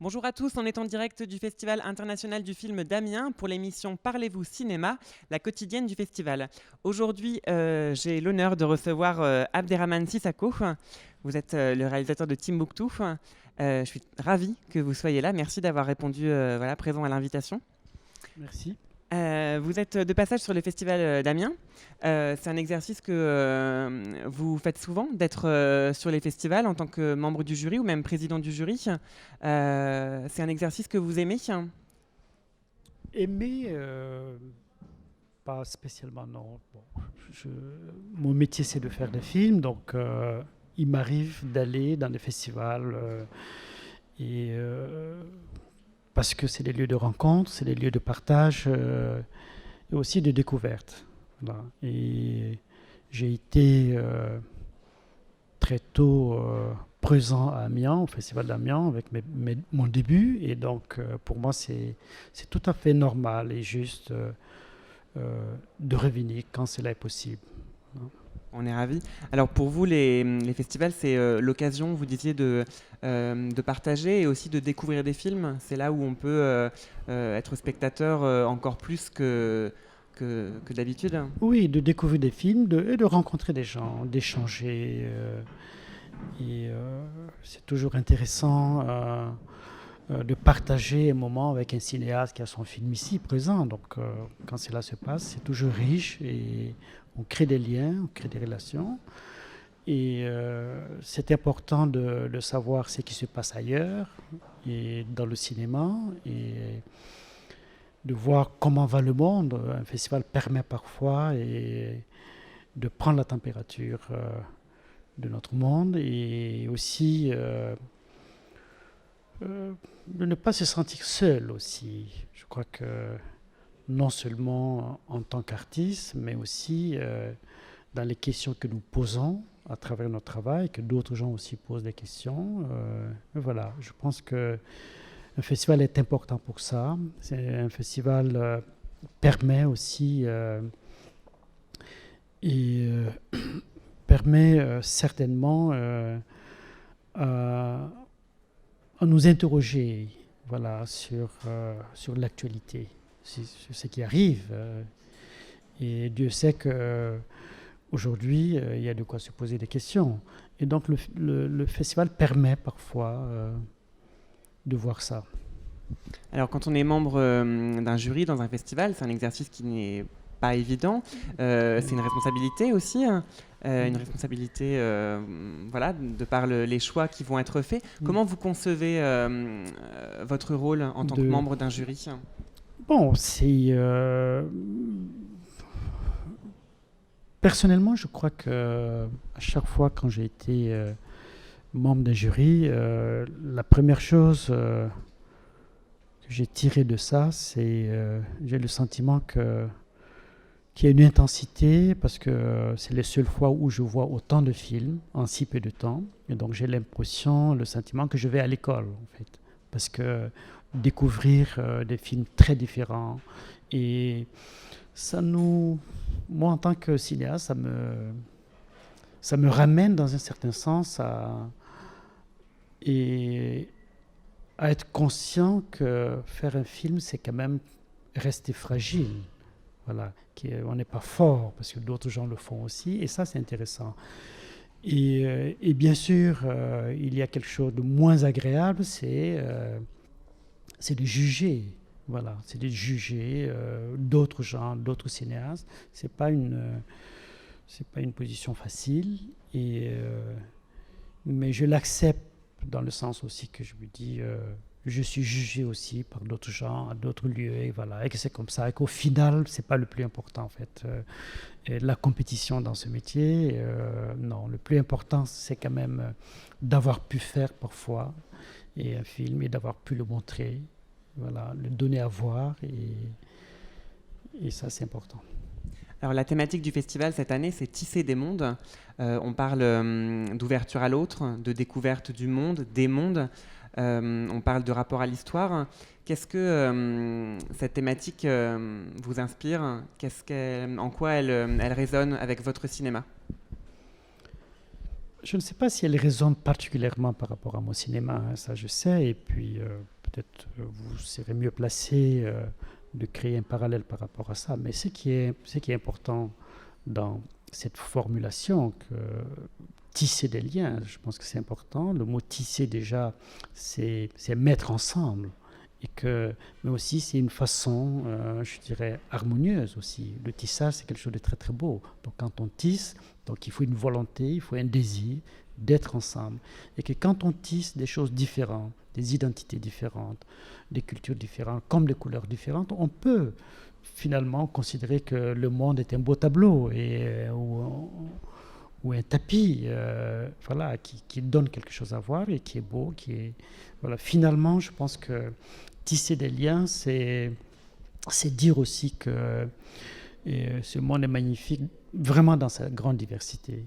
Bonjour à tous, on est en direct du Festival international du film d'Amiens pour l'émission Parlez-vous cinéma, la quotidienne du festival. Aujourd'hui, j'ai l'honneur de recevoir Abderrahmane Sissako. Vous êtes le réalisateur de Timbuktu. Je suis ravi que vous soyez là. Merci d'avoir répondu présent à l'invitation. Merci. Vous êtes de passage sur le festival d'Amiens. C'est un exercice que vous faites souvent, d'être sur les festivals en tant que membre du jury ou même président du jury. C'est un exercice que vous aimez? Aimer, pas spécialement, non. Bon, mon métier, c'est de faire des films, donc il m'arrive d'aller dans des festivals parce que c'est des lieux de rencontre, c'est des lieux de partage et aussi de découverte. Voilà. Et j'ai été très tôt présent à Amiens, au Festival d'Amiens, avec mon début. Et donc, pour moi, c'est tout à fait normal et juste de revenir quand cela est possible. On est ravis. Alors pour vous, les festivals, c'est l'occasion, vous disiez, de partager et aussi de découvrir des films. C'est là où on peut être spectateur encore plus que d'habitude. Oui, de découvrir des films et de rencontrer des gens, d'échanger. C'est toujours intéressant de partager un moment avec un cinéaste qui a son film ici présent. Donc, quand cela se passe, c'est toujours riche et on crée des liens, on crée des relations. Et c'est important de savoir ce qui se passe ailleurs et dans le cinéma et de voir comment va le monde. Un festival permet parfois de prendre la température de notre monde et aussi de ne pas se sentir seul aussi. Je crois que non seulement en tant qu'artiste, mais aussi dans les questions que nous posons à travers notre travail, que d'autres gens aussi posent des questions. Voilà, je pense que un festival est important pour ça. Un festival permet aussi permet certainement à nous interroger, voilà, sur l'actualité, sur ce qui arrive. Et Dieu sait qu'aujourd'hui, il y a de quoi se poser des questions. Et donc le festival permet parfois de voir ça. Alors quand on est membre d'un jury dans un festival, c'est un exercice qui n'est pas évident. C'est une responsabilité aussi. Une responsabilité, voilà, de par les choix qui vont être faits. Comment vous concevez votre rôle en tant que membre d'un jury? Bon, c'est... Personnellement, je crois que à chaque fois quand j'ai été membre d'un jury, la première chose que j'ai tirée de ça, c'est j'ai le sentiment qu'il y a une intensité parce que c'est les seules fois où je vois autant de films en si peu de temps. Et donc j'ai l'impression, le sentiment que je vais à l'école en fait. Parce que découvrir des films très différents et moi en tant que cinéaste, ça me ramène dans un certain sens à être conscient que faire un film, c'est quand même rester fragile. Voilà, on n'est pas fort parce que d'autres gens le font aussi, et ça c'est intéressant. Et bien sûr, il y a quelque chose de moins agréable, c'est de juger. Voilà, c'est de juger d'autres gens, d'autres cinéastes. C'est pas une position facile, mais je l'accepte dans le sens aussi que je me dis je suis jugé aussi par d'autres gens, à d'autres lieux, et voilà, et que c'est comme ça, et qu'au final, c'est pas le plus important en fait. La compétition dans ce métier, non, le plus important, c'est quand même d'avoir pu faire parfois un film et d'avoir pu le montrer, voilà, le donner à voir, et ça, c'est important. Alors la thématique du festival cette année, c'est tisser des mondes. On parle d'ouverture à l'autre, de découverte du monde, des mondes. On parle de rapport à l'histoire. Qu'est-ce que cette thématique vous inspire? En quoi elle résonne avec votre cinéma? Je ne sais pas si elle résonne particulièrement par rapport à mon cinéma, hein, ça je sais. Et puis peut-être vous serez mieux placé de créer un parallèle par rapport à ça. Mais ce qui est important dans cette formulation, que tisser des liens, je pense que c'est important. Le mot tisser déjà, c'est mettre ensemble. Mais aussi c'est une façon, je dirais, harmonieuse aussi. Le tissage, c'est quelque chose de très très beau. Donc quand on tisse, donc il faut une volonté, il faut un désir d'être ensemble. Et que quand on tisse des choses différentes, des identités différentes, des cultures différentes, comme des couleurs différentes, on peut finalement considérer que le monde est un beau tableau ou un tapis voilà, qui donne quelque chose à voir et qui est beau. Voilà. Finalement, je pense que tisser des liens, c'est dire aussi que ce monde est magnifique, vraiment dans sa grande diversité.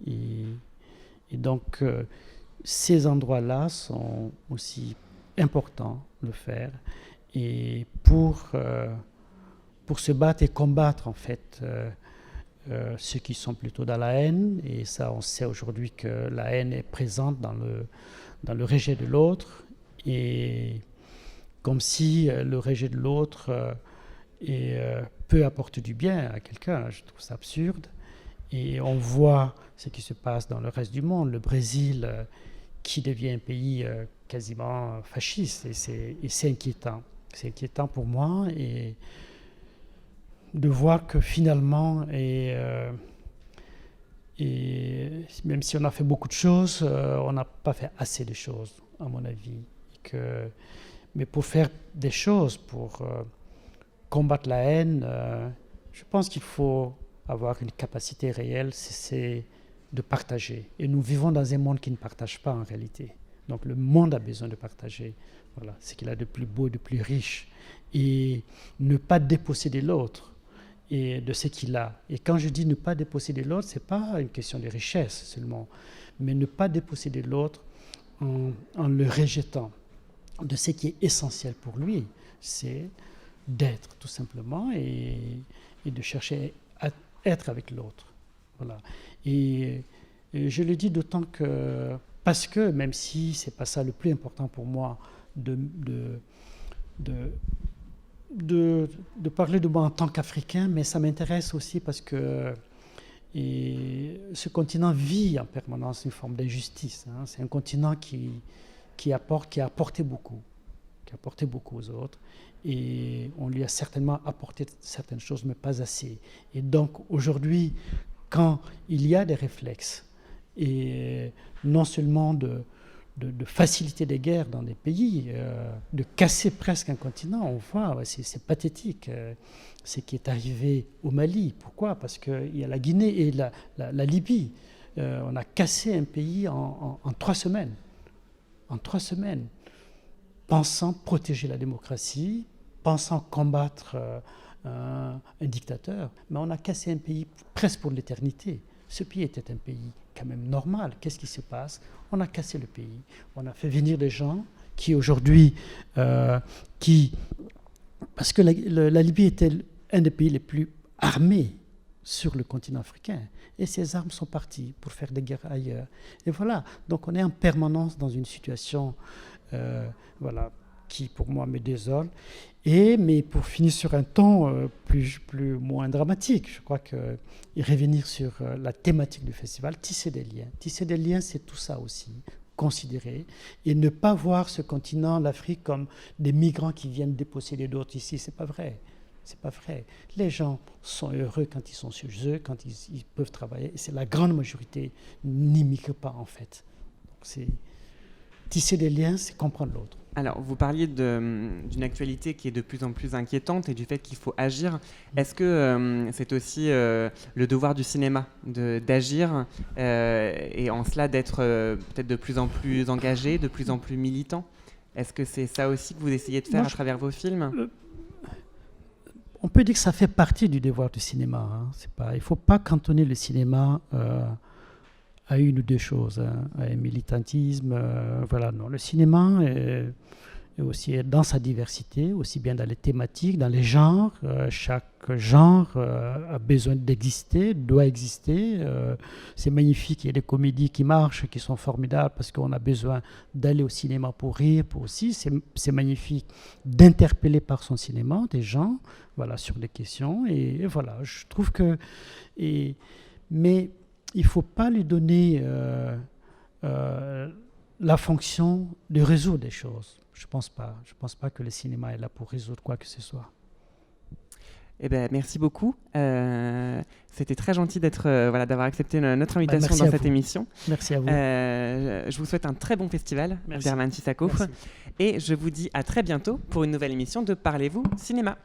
Et donc, ces endroits-là sont aussi importants de faire. Et pour se battre et combattre, en fait, ceux qui sont plutôt dans la haine, et ça, on sait aujourd'hui que la haine est présente dans le rejet de l'autre, et comme si le rejet de l'autre peut apporter du bien à quelqu'un. Je trouve ça absurde. Et on voit ce qui se passe dans le reste du monde. Le Brésil, qui devient un pays quasiment fasciste, et c'est inquiétant. C'est inquiétant pour moi, et de voir que finalement, et même si on a fait beaucoup de choses, on n'a pas fait assez de choses, à mon avis. Mais pour faire des choses, pour combattre la haine, je pense qu'il faut avoir une capacité réelle, c'est de partager. Et nous vivons dans un monde qui ne partage pas en réalité. Donc le monde a besoin de partager. Voilà, ce qu'il a de plus beau, de plus riche. Et ne pas déposséder l'autre et de ce qu'il a. Et quand je dis ne pas déposséder l'autre, ce n'est pas une question de richesse seulement, mais ne pas déposséder l'autre en le rejetant de ce qui est essentiel pour lui, c'est d'être tout simplement et de chercher à être avec l'autre. Voilà. Et je le dis d'autant que, parce que même si ce n'est pas ça le plus important pour moi, de parler de moi en tant qu'Africain, mais ça m'intéresse aussi parce que ce continent vit en permanence une forme d'injustice. Hein. C'est un continent qui a apporté beaucoup aux autres, et on lui a certainement apporté certaines choses, mais pas assez. Et donc aujourd'hui, quand il y a des réflexes, et non seulement de faciliter des guerres dans des pays, de casser presque un continent, on voit, c'est pathétique ce qui est arrivé au Mali. Pourquoi ? Parce qu'il y a la Guinée et la Libye. On a cassé un pays en 3 semaines. En 3 semaines. Pensant protéger la démocratie, pensant combattre un dictateur, mais on a cassé un pays presque pour l'éternité. Ce pays était un pays quand même normal. Qu'est-ce qui se passe ? On a cassé le pays. On a fait venir des gens qui aujourd'hui, parce que la Libye était un des pays les plus armés sur le continent africain. Et ces armes sont parties pour faire des guerres ailleurs. Et voilà, donc on est en permanence dans une situation voilà, qui pour moi me désole. Mais pour finir sur un ton moins dramatique, je crois que revenir sur la thématique du festival, tisser des liens. Tisser des liens, c'est tout ça aussi, considérer, et ne pas voir ce continent, l'Afrique, comme des migrants qui viennent déposséder d'autres ici. C'est pas vrai. C'est pas vrai. Les gens sont heureux quand ils sont chez eux, quand ils peuvent travailler. Et c'est la grande majorité n'immigre pas en fait. Donc tisser des liens, c'est comprendre l'autre. Alors, vous parliez d'une actualité qui est de plus en plus inquiétante et du fait qu'il faut agir. Est-ce que c'est aussi le devoir du cinéma d'agir et en cela d'être peut-être de plus en plus engagé, de plus en plus militant ? Est-ce que c'est ça aussi que vous essayez de faire à travers vos films ? On peut dire que ça fait partie du devoir du cinéma. Hein. Il ne faut pas cantonner le cinéma à une ou deux choses, hein, à un militantisme. Voilà, non. Le cinéma et aussi dans sa diversité, aussi bien dans les thématiques, dans les genres. Chaque genre a besoin d'exister, doit exister. C'est magnifique, il y a des comédies qui marchent, qui sont formidables parce qu'on a besoin d'aller au cinéma pour rire, pour aussi. C'est magnifique d'interpeller par son cinéma des gens, voilà, sur des questions. Et voilà, je trouve que... mais il ne faut pas lui donner la fonction de résoudre des choses. Je pense pas. Je pense pas que le cinéma est là pour résoudre quoi que ce soit. Eh ben, merci beaucoup. C'était très gentil d'avoir accepté notre invitation dans cette émission. Merci à vous. Je vous souhaite un très bon festival, Derman Cissakho. Et je vous dis à très bientôt pour une nouvelle émission de Parlez-vous Cinéma.